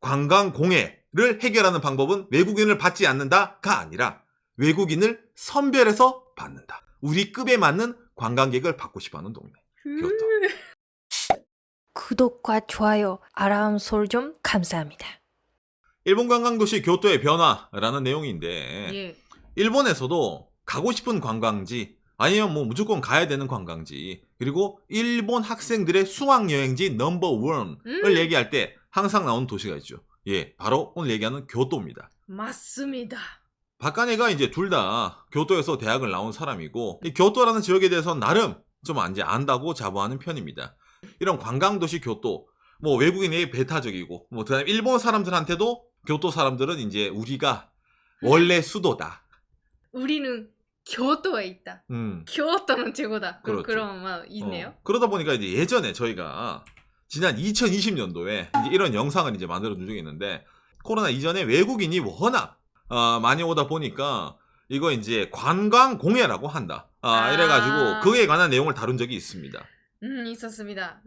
관광공해를 해결하는 방법은 외국인을 받지 않는다가 아니라 외국인을 선별해서 받는다. 우리 급에 맞는 관광객을 받고 싶어하는 동네. 교토. 구독과 좋아요, 알람 설정 감사합니다. 일본 관광도시 교토의 변화라는 내용인데 예. 일본에서도 가고 싶은 관광지 아니면 뭐 무조건 가야 되는 관광지 그리고 일본 학생들의 수학여행지 넘버1을 얘기할 때 항상 나오는 도시가 있죠. 예, 바로 오늘 얘기하는 교토입니다. 맞습니다. 박간혜가 이제 둘 다 교토에서 대학을 나온 사람이고 이 교토라는 지역에 대해서는 나름 좀 이제 안다고 자부하는 편입니다. 이런 관광도시 교토, 뭐 외국인에게 배타적이고 뭐 그다음에 일본 사람들한테도 교토 사람들은 이제 우리가 원래 수도다. 우리는 교토에 있다. 교토는 최고다. 그렇죠. 그런 막 있네요. 그러다 보니까 이제 예전에 저희가 지난 2020년도에 이제 이런 영상을 이제 만들어 준 적이 있는데 코로나 이전에 외국인이 워낙 많이 오다 보니까 이거 이제 관광공해라고 한다. 이래가지고 그에 관한 내용을 다룬 적이 있습니다. 있었습니다.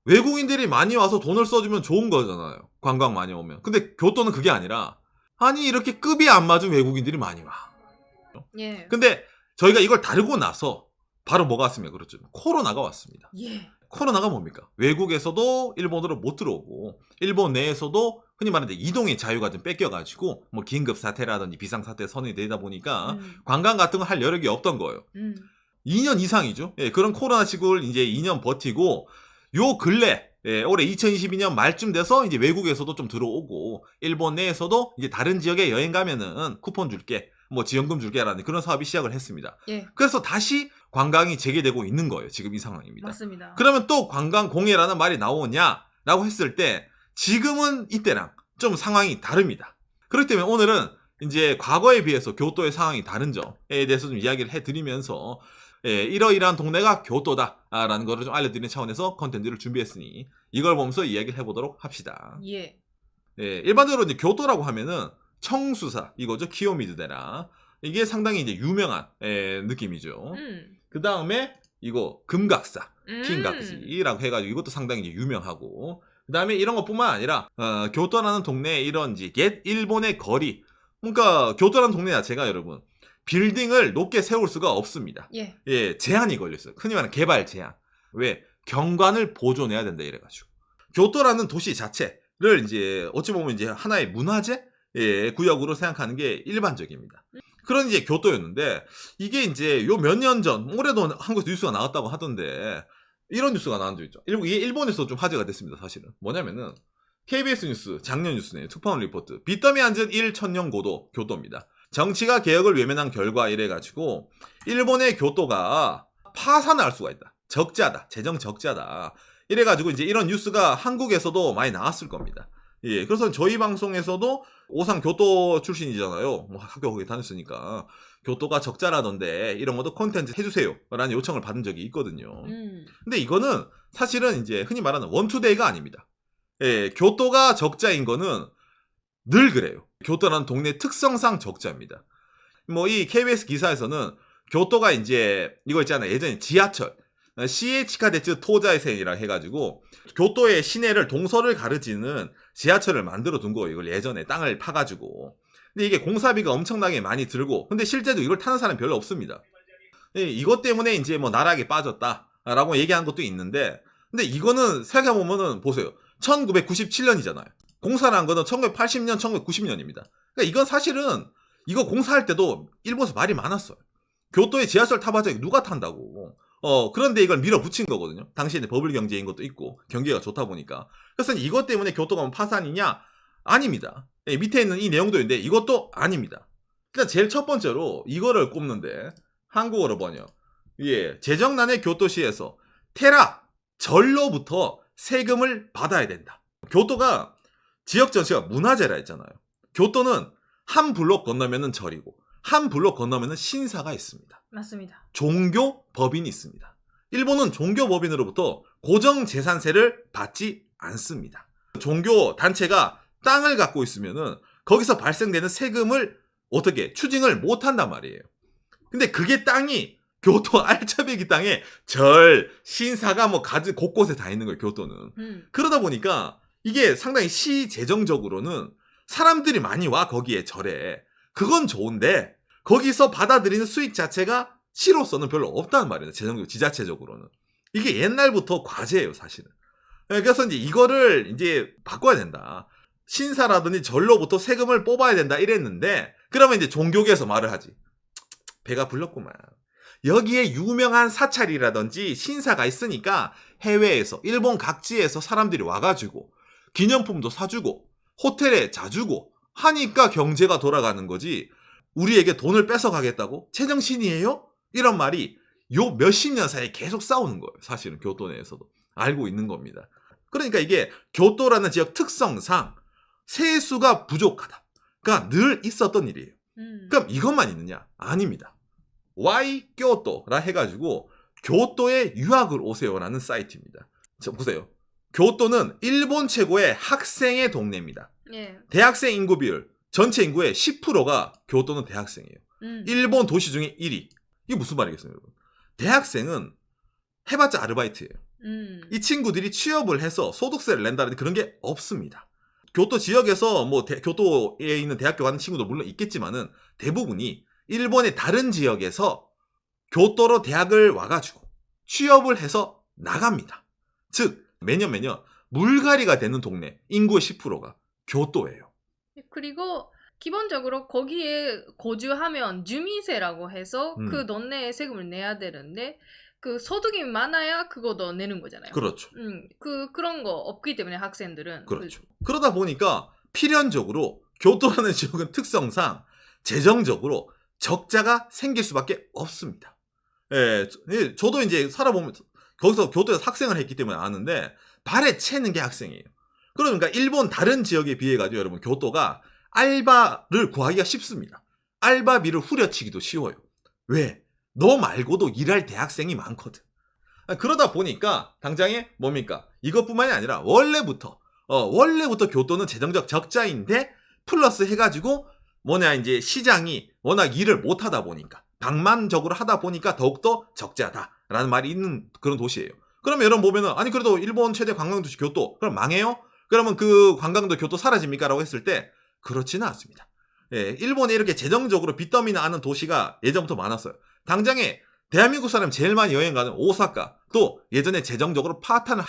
외국인들이 많이 와서 돈을 써주면 좋은 거잖아요. 관광 많이 오면. 근데 교토는 그게 아니라 아니 이렇게 급이 안 맞은 외국인들이 많이 와. 예. 근데 저희가 이걸 다루고 나서 바로 뭐가 왔습니까? 그렇죠. 코로나가 왔습니다. 예. 코로나가 뭡니까? 외국에서도 일본으로 못 들어오고 일본 내에서도 흔히 말하는 이동의 자유가 좀 뺏겨가지고 뭐 긴급 사태라든지 비상사태 선언이 되다 보니까 관광 같은 거 할 여력이 없던 거예요. 2년 이상이죠. 예, 그런 코로나 시국을 이제 2년 버티고 요 근래 올해 2022년 말쯤 돼서 이제 외국에서도 좀 들어오고 일본 내에서도 이제 다른 지역에 여행 가면은 쿠폰 줄게 뭐 지원금 줄게라는 그런 사업이 시작을 했습니다. 예. 그래서 다시 관광이 재개되고 있는 거예요. 지금 이 상황입니다. 맞습니다. 그러면 또 관광공해라는 말이 나오냐라고 했을 때 지금은 이때랑 좀 상황이 다릅니다. 그렇기 때문에 오늘은 이제 과거에 비해서 교토의 상황이 다른 점에 대해서 좀 이야기를 해드리면서 이러이러한 동네가 교토다라는 거를 좀 알려드리는 차원에서 컨텐츠를 준비했으니 이걸 보면서 이야기를 해보도록 합시다. 예. 일반적으로 이제 교토라고 하면은 청수사 이거죠. 키요미즈데라 이게 상당히 이제 유명한 느낌이죠. 그 다음에 이거 금각사 킹각지라고 해가지고 이것도 상당히 이제 유명하고 그 다음에 이런 것뿐만 아니라 교토라는 동네에 이런 이제 옛 일본의 거리 그러니까 교토라는 동네 자체가 여러분 빌딩을 높게 세울 수가 없습니다. 예. 제한이 걸려있어요. 흔히 말하는 개발 제한. 왜? 경관을 보존해야 된다 이래가지고. 교토라는 도시 자체를 이제 어찌 보면 이제 하나의 문화재 구역으로 생각하는 게 일반적입니다. 그런 이제 교토였는데 이게 이제 요 몇 년 전 올해도 한국에서 뉴스가 나왔다고 하던데 이런 뉴스가 나온 적 있죠. 이게 일본에서 좀 화제가 됐습니다. 사실은 뭐냐면은 KBS 뉴스 작년 뉴스네요. 특파원 리포트 빚더미 앉은 1천년 고도 교토입니다. 정치가 개혁을 외면한 결과 이래가지고 일본의 교토가 파산을 할 수가 있다. 적자다. 재정 적자다. 이래가지고 이제 이런 뉴스가 한국에서도 많이 나왔을 겁니다. 예, 그래서 저희 방송에서도 오상 교토 출신이잖아요. 뭐 학교 거기 다녔으니까 교토가 적자라던데 이런 것도 콘텐츠 해주세요 라는 요청을 받은 적이 있거든요. 근데 이거는 사실은 이제 흔히 말하는 원투데이가 아닙니다. 교토가 적자인 거는 늘 그래요. 교토라는 동네 특성상 적자입니다. 뭐 이 KBS 기사에서는 교토가 이제 이거 있잖아요. 예전에 지하철 시에치카데츠 토자이센이라 해가지고 교토의 시내를 동서를 가르치는 지하철을 만들어 둔 거예요. 이걸 예전에 땅을 파가지고. 근데 이게 공사비가 엄청나게 많이 들고 근데 실제로 이걸 타는 사람이 별로 없습니다. 이것 때문에 이제 뭐 나락에 빠졌다라고 얘기한 것도 있는데 근데 이거는 생각해보면은 보세요. 1997년이잖아요. 공사를 한 거는 1980년, 1990년입니다. 그러니까 이건 사실은 이거 공사할 때도 일본에서 말이 많았어요. 교토에 지하철 타봤자 누가 탄다고. 그런데 이걸 밀어붙인 거거든요. 당시에는 버블 경제인 것도 있고 경기가 좋다 보니까. 그래서 이것 때문에 교토가 파산이냐? 아닙니다. 밑에 있는 이 내용도 있는데 이것도 아닙니다. 일단 제일 첫 번째로 이거를 꼽는데 한국어로 번역. 재정난의 교토시에서 테라, 절로부터 세금을 받아야 된다. 교토가 지역 전체가 문화재라 했잖아요. 교토는 한 블록 건너면은 절이고 한 블록 건너면은 신사가 있습니다. 맞습니다. 종교 법인이 있습니다. 일본은 종교 법인으로부터 고정 재산세를 받지 않습니다. 종교 단체가 땅을 갖고 있으면은 거기서 발생되는 세금을 어떻게 추징을 못 한단 말이에요. 근데 그게 땅이 교토 알짜배기 땅에 절, 신사가 뭐 곳곳에 다 있는 거예요. 교토는. 그러다 보니까 이게 상당히 시 재정적으로는 사람들이 많이 와 거기에 절에. 그건 좋은데 거기서 받아들이는 수익 자체가 시로서는 별로 없다는 말이에요. 재정적 지자체적으로는. 이게 옛날부터 과제예요, 사실은. 그래서 이제 이거를 이제 바꿔야 된다. 신사라든지 절로부터 세금을 뽑아야 된다 이랬는데 그러면 이제 종교계에서 말을 하지. 배가 불렀구만. 여기에 유명한 사찰이라든지 신사가 있으니까 해외에서 일본 각지에서 사람들이 와가지고 기념품도 사주고 호텔에 자주고 하니까 경제가 돌아가는 거지. 우리에게 돈을 뺏어가겠다고? 제정신이에요? 이런 말이 요 몇십 년 사이에 계속 싸우는 거예요. 사실은 교토 내에서도 알고 있는 겁니다. 그러니까 이게 교토라는 지역 특성상 세수가 부족하다.가 늘 있었던 일이에요. 그럼 이것만 있느냐? 아닙니다. Y 교토라 해가지고 교토에 유학을 오세요라는 사이트입니다. 자, 보세요. 교토는 일본 최고의 학생의 동네입니다. 예. 대학생 인구 비율 전체 인구의 10%가 교토는 대학생이에요. 일본 도시 중에 1위. 이게 무슨 말이겠어요, 여러분? 대학생은 해봤자 아르바이트예요. 이 친구들이 취업을 해서 소득세를 낸다는 그런 게 없습니다. 교토 지역에서 뭐 교토에 있는 대학교 가는 친구도 물론 있겠지만은 대부분이 일본의 다른 지역에서 교토로 대학을 와가지고 취업을 해서 나갑니다. 즉 매년 물갈이가 되는 동네 인구의 10%가 교토예요. 그리고 기본적으로 거기에 거주하면 주민세라고 해서 그 동네에 세금을 내야 되는데 그 소득이 많아야 그거도 내는 거잖아요. 그렇죠. 그런 거 없기 때문에 학생들은. 그렇죠. 그러다 보니까 필연적으로 교토라는 지역은 특성상 재정적으로 적자가 생길 수밖에 없습니다. 예, 저도 이제 살아보면서 거기서 교토에서 학생을 했기 때문에 아는데 발에 채는 게 학생이에요. 그러니까 일본 다른 지역에 비해 가지고 여러분 교토가 알바를 구하기가 쉽습니다. 알바비를 후려치기도 쉬워요. 왜? 너 말고도 일할 대학생이 많거든. 그러다 보니까 당장에 뭡니까? 이것뿐만이 아니라 원래부터 교토는 재정적 적자인데 플러스 해가지고 이제 시장이 워낙 일을 못하다 보니까 방만적으로 하다 보니까 더욱더 적자다라는 말이 있는 그런 도시예요. 그러면 여러분 보면은 아니 그래도 일본 최대 관광도시 교토 그럼 망해요? 그러면 그 관광도 교토 사라집니까? 라고 했을 때 그렇지는 않습니다. 예, 일본에 이렇게 재정적으로 빚더미 나는 도시가 예전부터 많았어요. 당장에 대한민국 사람 제일 많이 여행 가는 오사카 또 예전에 재정적으로 파탄을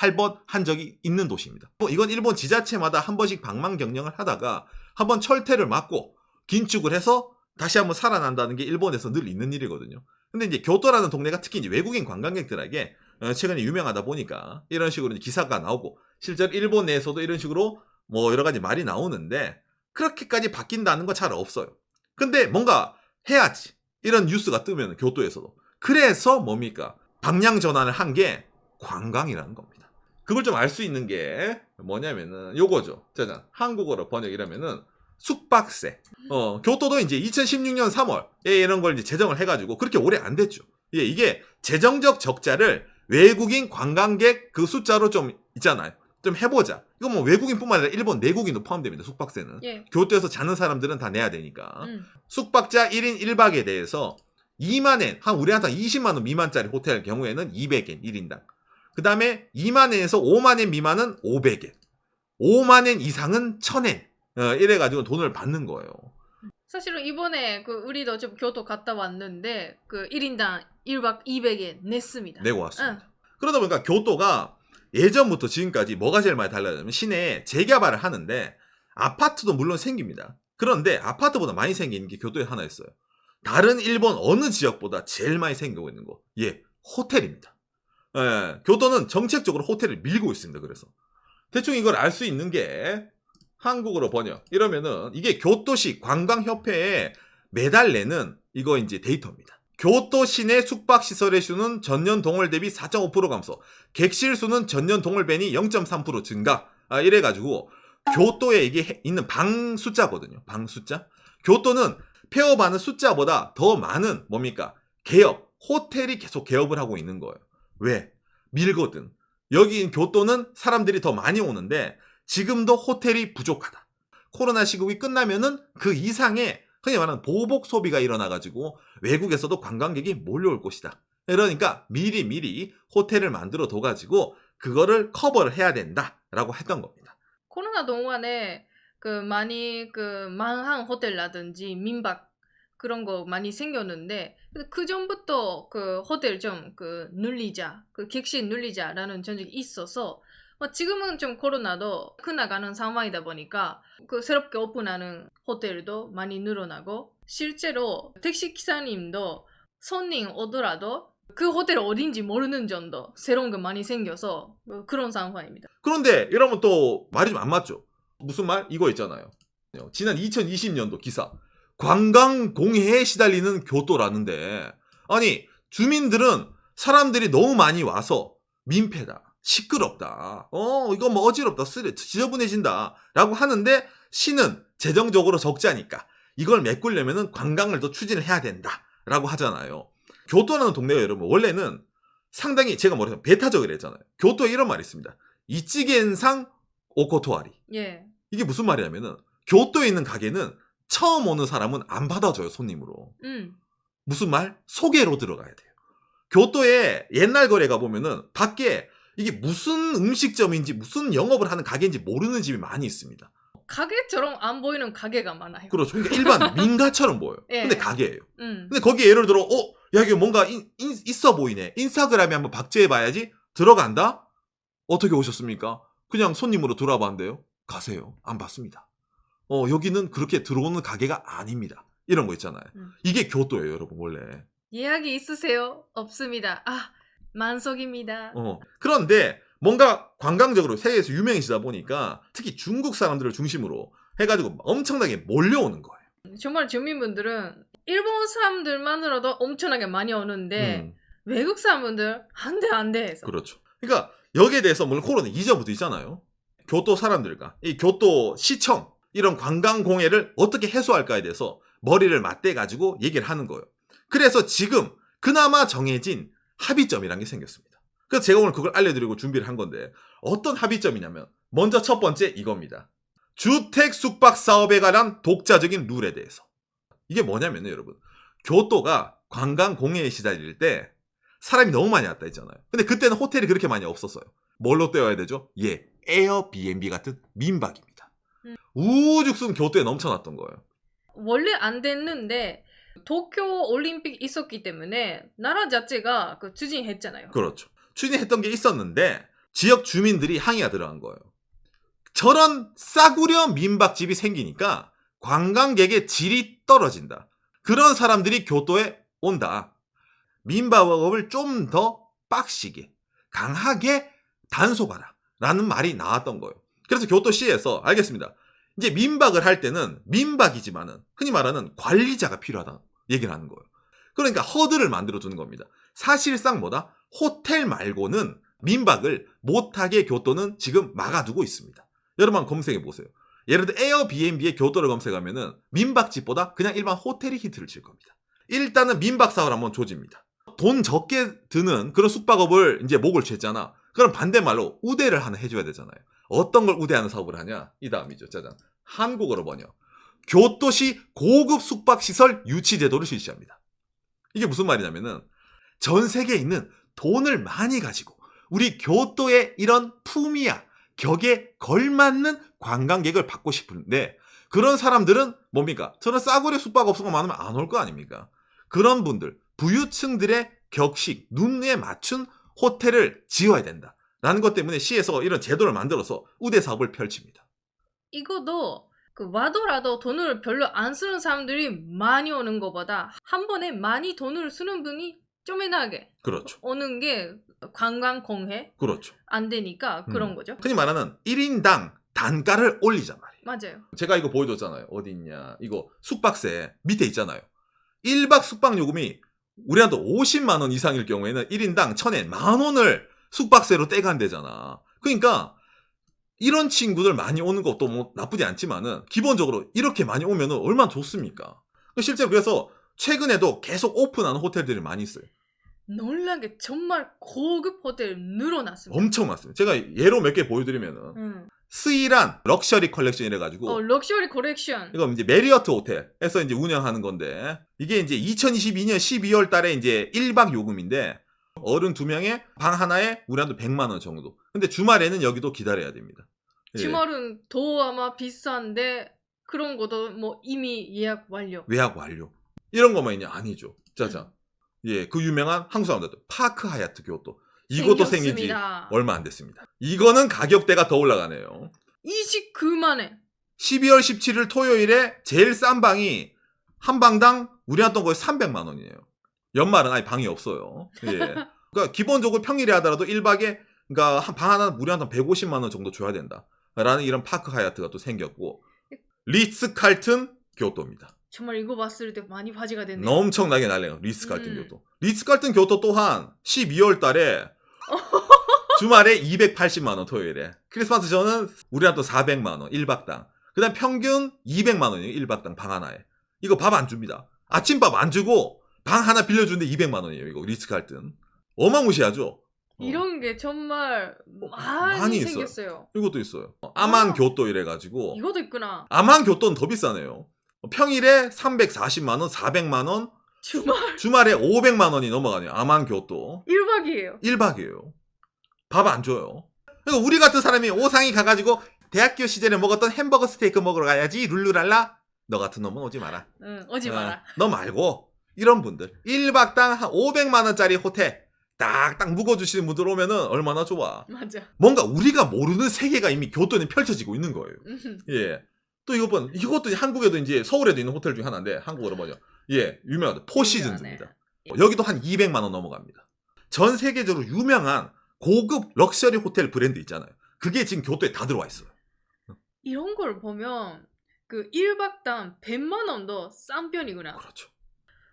한 적이 있는 도시입니다. 이건 일본 지자체마다 한 번씩 방만 경영을 하다가 한번 철퇴를 맞고 긴축을 해서 다시 한번 살아난다는 게 일본에서 늘 있는 일이거든요. 근데 이제 교토라는 동네가 특히 이제 외국인 관광객들에게 최근에 유명하다 보니까 이런 식으로 기사가 나오고 실제로 일본 내에서도 이런 식으로 뭐 여러 가지 말이 나오는데 그렇게까지 바뀐다는 건 잘 없어요. 근데 뭔가 해야지. 이런 뉴스가 뜨면 교토에서도. 그래서 뭡니까? 방향 전환을 한 게 관광이라는 겁니다. 그걸 좀 알 수 있는 게 뭐냐면은 요거죠. 짜잔. 한국어로 번역이라면은 숙박세. 교토도 이제 2016년 3월에 이런 걸 이제 제정을 해가지고 그렇게 오래 안 됐죠. 예, 이게 재정적 적자를 외국인 관광객 그 숫자로 좀 있잖아요. 좀 해보자. 이거 뭐 외국인뿐만 아니라 일본 내국인도 포함됩니다. 숙박세는. 예. 교토에서 자는 사람들은 다 내야 되니까. 숙박자 1인 1박에 대해서 2만엔, 한 우리한테 20만 원 미만짜리 호텔 경우에는 200엔 1인당. 그 다음에 2만엔에서 5만엔 미만은 500엔. 5만엔 이상은 1000엔. 이래가지고 돈을 받는 거예요. 사실은 이번에 그 우리도 좀 교토 갔다 왔는데 그 1인당 1박 200엔 냈습니다. 내고 왔습니다. 그러다 보니까 교토가 예전부터 지금까지 뭐가 제일 많이 달라졌냐면 시내에 재개발을 하는데 아파트도 물론 생깁니다. 그런데 아파트보다 많이 생기는 게 교토에 하나 있어요. 다른 일본 어느 지역보다 제일 많이 생기고 있는 거. 예, 호텔입니다. 예, 교토는 정책적으로 호텔을 밀고 있습니다. 그래서 대충 이걸 알 수 있는 게 한국어로 번역 이러면은 이게 교토시 관광협회에 매달 내는 이거 이제 데이터입니다. 교토 시내 숙박시설의 수는 전년 동월 대비 4.5% 감소, 객실 수는 전년 동월 대비 0.3% 증가. 이래가지고 교토에 이게 있는 방 숫자거든요. 방 숫자. 교토는 폐업하는 숫자보다 더 많은 뭡니까? 개업, 호텔이 계속 개업을 하고 있는 거예요. 왜? 밀거든. 여기 교토는 사람들이 더 많이 오는데 지금도 호텔이 부족하다. 코로나 시국이 끝나면은 그 이상의 흔히 말하는 보복 소비가 일어나가지고 외국에서도 관광객이 몰려올 것이다. 그러니까 미리 호텔을 만들어 둬가지고 그거를 커버를 해야 된다라고 했던 겁니다. 코로나 동안에 그 많이 그 망한 호텔라든지 민박 그런 거 많이 생겼는데 그 전부터 그 호텔 좀 그 늘리자, 그 객실 늘리자라는 전적이 있어서 지금은 좀 코로나도 끝나가는 상황이다 보니까 그 새롭게 오픈하는 호텔도 많이 늘어나고 실제로 택시 기사님도 손님 오더라도 그 호텔 어딘지 모르는 정도 새로운 거 많이 생겨서 그런 상황입니다. 그런데 이러면 또 말이 좀 안 맞죠. 무슨 말? 이거 있잖아요. 지난 2020년도 기사. 관광공해에 시달리는 교토라는데 아니 주민들은 사람들이 너무 많이 와서 민폐다. 시끄럽다. 이거 뭐 어지럽다. 지저분해진다. 라고 하는데 시는 재정적으로 적자니까 이걸 메꾸려면 관광을 더 추진을 해야 된다. 라고 하잖아요. 교토라는 동네가 여러분 원래는 상당히 제가 뭐래서 배타적이라 했잖아요. 교토에 이런 말이 있습니다. 이찌겐상 오코토와리. 예. 이게 무슨 말이냐면은 교토에 있는 가게는 처음 오는 사람은 안 받아줘요, 손님으로. 무슨 말? 소개로 들어가야 돼요. 교토에 옛날 거래 가보면은 밖에 이게 무슨 음식점인지 무슨 영업을 하는 가게인지 모르는 집이 많이 있습니다. 가게처럼 안 보이는 가게가 많아요. 그렇죠. 그러니까 일반 민가처럼 보여요. 예. 근데 가게예요. 음. 근데 거기에 예를 들어 야 이게 뭔가 있어 보이네. 인스타그램에 한번 박제해봐야지. 들어간다? 어떻게 오셨습니까? 그냥 손님으로 들어와 봤는데요. 가세요. 안 받습니다. 여기는 그렇게 들어오는 가게가 아닙니다. 이런 거 있잖아요. 이게 교토예요, 여러분, 원래. 예약이 있으세요? 없습니다. 아, 만석입니다. 그런데 뭔가 관광적으로 세계에서 유명해지다 보니까 특히 중국 사람들을 중심으로 해가지고 엄청나게 몰려오는 거예요. 정말 주민분들은 일본 사람들만으로도 엄청나게 많이 오는데 외국 사람분들 안 돼 해서. 그렇죠. 그러니까 여기에 대해서 물론 코로나 이전부터 있잖아요. 교토 사람들과 이 교토 시청 이런 관광공해를 어떻게 해소할까에 대해서 머리를 맞대가지고 얘기를 하는 거예요. 그래서 지금 그나마 정해진 합의점이라는 게 생겼습니다. 그래서 제가 오늘 그걸 알려드리고 준비를 한 건데 어떤 합의점이냐면 먼저 첫 번째 이겁니다. 주택 숙박 사업에 관한 독자적인 룰에 대해서. 이게 뭐냐면요, 여러분. 교토가 관광공해에 시달릴 때 사람이 너무 많이 왔다 했잖아요. 근데 그때는 호텔이 그렇게 많이 없었어요. 뭘로 떼어야 되죠? 에어비앤비 같은 민박입니다. 우죽순 교토에 넘쳐났던 거예요. 원래 안 됐는데 도쿄 올림픽 있었기 때문에 나라 자체가 그 추진했잖아요. 그렇죠. 추진했던 게 있었는데 지역 주민들이 항의가 들어간 거예요. 저런 싸구려 민박집이 생기니까 관광객의 질이 떨어진다. 그런 사람들이 교토에 온다. 민박업을 좀 더 빡시게, 강하게 단속하라. 라는 말이 나왔던 거예요. 그래서 교토시에서 알겠습니다. 이제 민박을 할 때는 민박이지만은 흔히 말하는 관리자가 필요하다 얘기를 하는 거예요. 그러니까 허들을 만들어주는 겁니다. 사실상 뭐다? 호텔 말고는 민박을 못하게 교토는 지금 막아두고 있습니다. 여러분 한번 검색해보세요. 예를 들어 에어비앤비의 교토를 검색하면은 민박집보다 그냥 일반 호텔이 히트를 칠 겁니다. 일단은 민박 사업을 한번 조집니다. 돈 적게 드는 그런 숙박업을 이제 목을 쳤잖아. 그럼 반대말로 우대를 하나 해줘야 되잖아요. 어떤 걸 우대하는 사업을 하냐? 이 다음이죠. 짜잔. 한국어로 번역. 교토시 고급 숙박시설 유치 제도를 실시합니다. 이게 무슨 말이냐면은 전 세계에 있는 돈을 많이 가지고 우리 교토의 이런 품위야 격에 걸맞는 관광객을 받고 싶은데 그런 사람들은 뭡니까? 저는 싸구려 숙박업소가 많으면 안 올 거 아닙니까? 그런 분들, 부유층들의 격식, 눈에 맞춘 호텔을 지어야 된다. 라는 것 때문에 시에서 이런 제도를 만들어서 우대 사업을 펼칩니다. 이거도 와더라도 돈을 별로 안 쓰는 사람들이 많이 오는 것보다 한 번에 많이 돈을 쓰는 분이 쪼매나게 그렇죠. 오는 게 관광공해 그렇죠. 안 되니까 그런 거죠. 흔히 말하는 1인당 단가를 올리자 말이에요. 맞아요. 제가 이거 보여줬잖아요. 어디 있냐. 이거 숙박세 밑에 있잖아요. 1박 숙박 요금이 우리한테 50만 원 이상일 경우에는 1인당 1,000엔 만 원을 숙박세로 떼간대잖아. 그러니까 이런 친구들 많이 오는 것도 뭐 나쁘지 않지만은 기본적으로 이렇게 많이 오면은 얼마나 좋습니까? 실제로 그래서 최근에도 계속 오픈하는 호텔들이 많이 있어요. 놀란 게 정말 고급 호텔 늘어났습니다. 엄청 많습니다. 제가 예로 몇 개 보여드리면은 스이란 럭셔리 컬렉션이라 가지고 럭셔리 컬렉션. 이거 이제 메리어트 호텔에서 이제 운영하는 건데 이게 이제 2022년 12월 달에 이제 1박 요금인데 어른 2명에 방 하나에 우리 한도 100만 원 정도. 근데 주말에는 여기도 기다려야 됩니다. 예. 주말은 더 아마 비싼데 그런 것도 뭐 이미 예약 완료. 예약 완료. 이런 것만 있냐? 아니죠. 짜잔. 예, 그 유명한 한국 사람들 파크 하얏트 교토. 이것도 생긴 지 생겼습니다. 얼마 안 됐습니다. 이거는 가격대가 더 올라가네요. 29만 원. 12월 17일 토요일에 제일 싼 방이 한 방당 우리 한돈 거의 300만 원이에요. 연말은 아예 방이 없어요. 예. 그러니까 기본적으로 평일에 하더라도 1박에 그러니까 방 하나 우리 한돈 150만 원 정도 줘야 된다. 라는 이런 파크 하얏트가 또 생겼고 리츠 칼튼 교토입니다. 정말 이거 봤을 때 많이 화제가 됐네요. 엄청나게 난리가 리츠 칼튼 교토. 리츠 칼튼 교토 또한 12월 달에 주말에 280만 원 토요일에. 크리스마스 전은 우리 한돈 400만 원 1박당. 그다음 평균 200만 원이에요. 1박당 방 하나에. 이거 밥 안 줍니다. 아침밥 안 주고 방 하나 빌려주는데 200만 원이에요. 이거 리츠 칼튼. 어마무시하죠. 이런 게 정말 많이 많이 있어요. 생겼어요. 이것도 있어요. 아만 교토 이래가지고 이것도 있구나. 아만 교토는 더 비싸네요. 평일에 340만 원, 400만 원, 주말에 500만 원이 넘어가네요. 아만 교토. 1박이에요. 1박이에요. 밥 안 줘요. 그러니까 우리 같은 사람이 오상이 가가지고 대학교 시절에 먹었던 햄버거 스테이크 먹으러 가야지 룰루랄라. 너 같은 놈은 오지 마라. 응, 오지 마라. 너 말고 이런 분들 1박당 한 500만 원짜리 호텔 딱딱 묵어주시는 분들 오면은 얼마나 좋아. 맞아. 뭔가 우리가 모르는 세계가 이미 교토에 펼쳐지고 있는 거예요. 예. 또 이것도 한국에도 이제 서울에도 있는 호텔 중에 하나인데 한국어로 뭐죠? 예, 유명하다. 포시즌즈입니다. 여기도 한 200만 원 넘어갑니다. 전 세계적으로 유명한 고급 럭셔리 호텔 브랜드 있잖아요. 그게 지금 교토에 다 들어와 있어요. 이런 걸 보면 그 1박당 100만 원도 싼 편이구나. 그렇죠.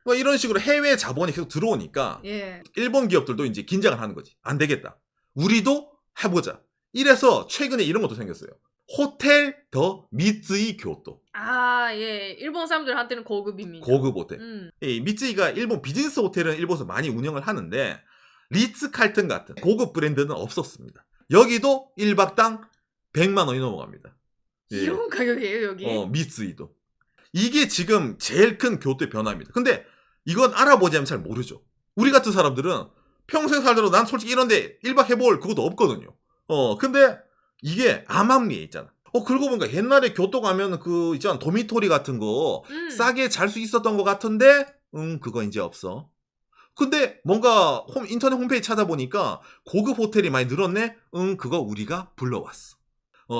그러니까 이런 식으로 해외 자본이 계속 들어오니까 예. 일본 기업들도 이제 긴장을 하는 거지. 안 되겠다. 우리도 해보자. 이래서 최근에 이런 것도 생겼어요. 호텔 더 미쓰이 교토. 아, 예. 일본 사람들한테는 고급입니다. 고급 호텔. 이 미쓰이가 일본 비즈니스 호텔은 일본에서 많이 운영을 하는데 리츠 칼튼 같은 고급 브랜드는 없었습니다. 여기도 1박당 100만 원이 넘어갑니다. 예. 이런 가격이에요, 여기? 미쓰이도. 이게 지금 제일 큰 교토의 변화입니다. 근데 이건 알아보지 않으면 잘 모르죠. 우리 같은 사람들은 평생 살더라도 난 솔직히 이런데 1박 해볼 그것도 없거든요. 근데 이게 암암리에 있잖아. 그러고 보니까 옛날에 교토 가면 그 있잖아 도미토리 같은 거 싸게 잘 수 있었던 것 같은데 그거 이제 없어. 근데 뭔가 인터넷 홈페이지 찾아보니까 고급 호텔이 많이 늘었네. 그거 우리가 불러왔어.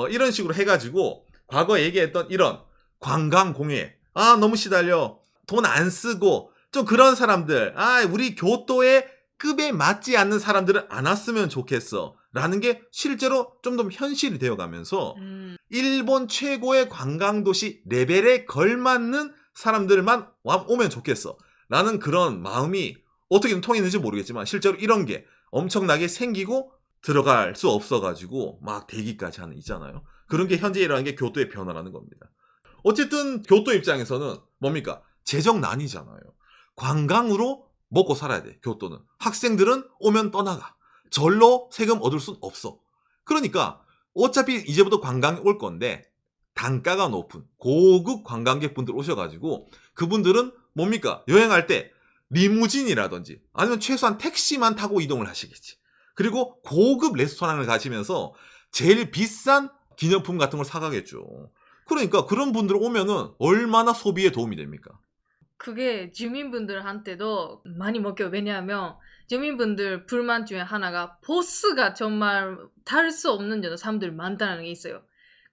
이런 식으로 해가지고 과거 얘기했던 이런 관광공예, 너무 시달려, 돈 안 쓰고 좀 그런 사람들, 우리 교토의 급에 맞지 않는 사람들은 안 왔으면 좋겠어 라는 게 실제로 좀 더 현실이 되어가면서 일본 최고의 관광도시 레벨에 걸맞는 사람들만 오면 좋겠어 라는 그런 마음이 어떻게든 통했는지 모르겠지만 실제로 이런 게 엄청나게 생기고 들어갈 수 없어가지고 막 대기까지 하는 있잖아요. 그런 게 현재 일어나는 게 교토의 변화라는 겁니다. 어쨌든 교토 입장에서는 뭡니까? 재정난이잖아요. 관광으로 먹고 살아야 돼. 교토는. 학생들은 오면 떠나가. 절로 세금 얻을 순 없어. 그러니까 어차피 이제부터 관광이 올 건데 단가가 높은 고급 관광객분들 오셔가지고 그분들은 뭡니까? 여행할 때 리무진이라든지 아니면 최소한 택시만 타고 이동을 하시겠지. 그리고 고급 레스토랑을 가시면서 제일 비싼 기념품 같은 걸 사가겠죠. 그러니까 그런 분들 오면은 얼마나 소비에 도움이 됩니까? 그게 주민분들한테도 많이 먹혀요. 왜냐하면 주민분들 불만 중에 하나가 버스가 정말 탈 수 없는 사람들이 많다는 게 있어요.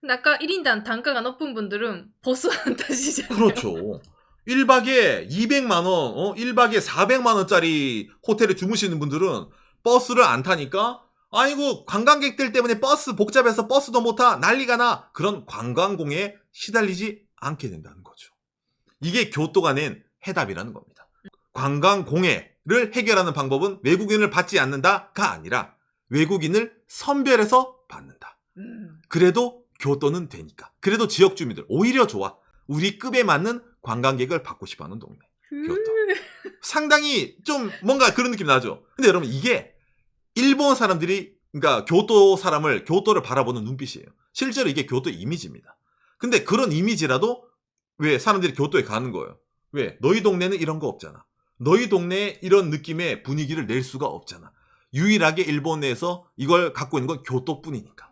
근데 아까 1인당 단가가 높은 분들은 버스 안 타시잖아요. 그렇죠. 1박에 200만 원, 1박에 400만 원짜리 호텔에 주무시는 분들은 버스를 안 타니까 아이고 관광객들 때문에 버스 복잡해서 버스도 못 타 난리가 나 그런 관광공에 시달리지 않게 된다는 거죠. 이게 교토가 낸 해답이라는 겁니다. 관광공해를 해결하는 방법은 외국인을 받지 않는다가 아니라 외국인을 선별해서 받는다. 그래도 교토는 되니까. 그래도 지역 주민들 오히려 좋아. 우리 급에 맞는 관광객을 받고 싶어하는 동네. 교토. 상당히 좀 뭔가 그런 느낌 나죠. 근데 여러분 이게 일본 사람들이 그러니까 교토를 바라보는 눈빛이에요. 실제로 이게 교토 이미지입니다. 근데 그런 이미지라도 왜 사람들이 교토에 가는 거예요? 왜? 너희 동네는 이런 거 없잖아. 너희 동네에 이런 느낌의 분위기를 낼 수가 없잖아. 유일하게 일본 내에서 이걸 갖고 있는 건 교토뿐이니까.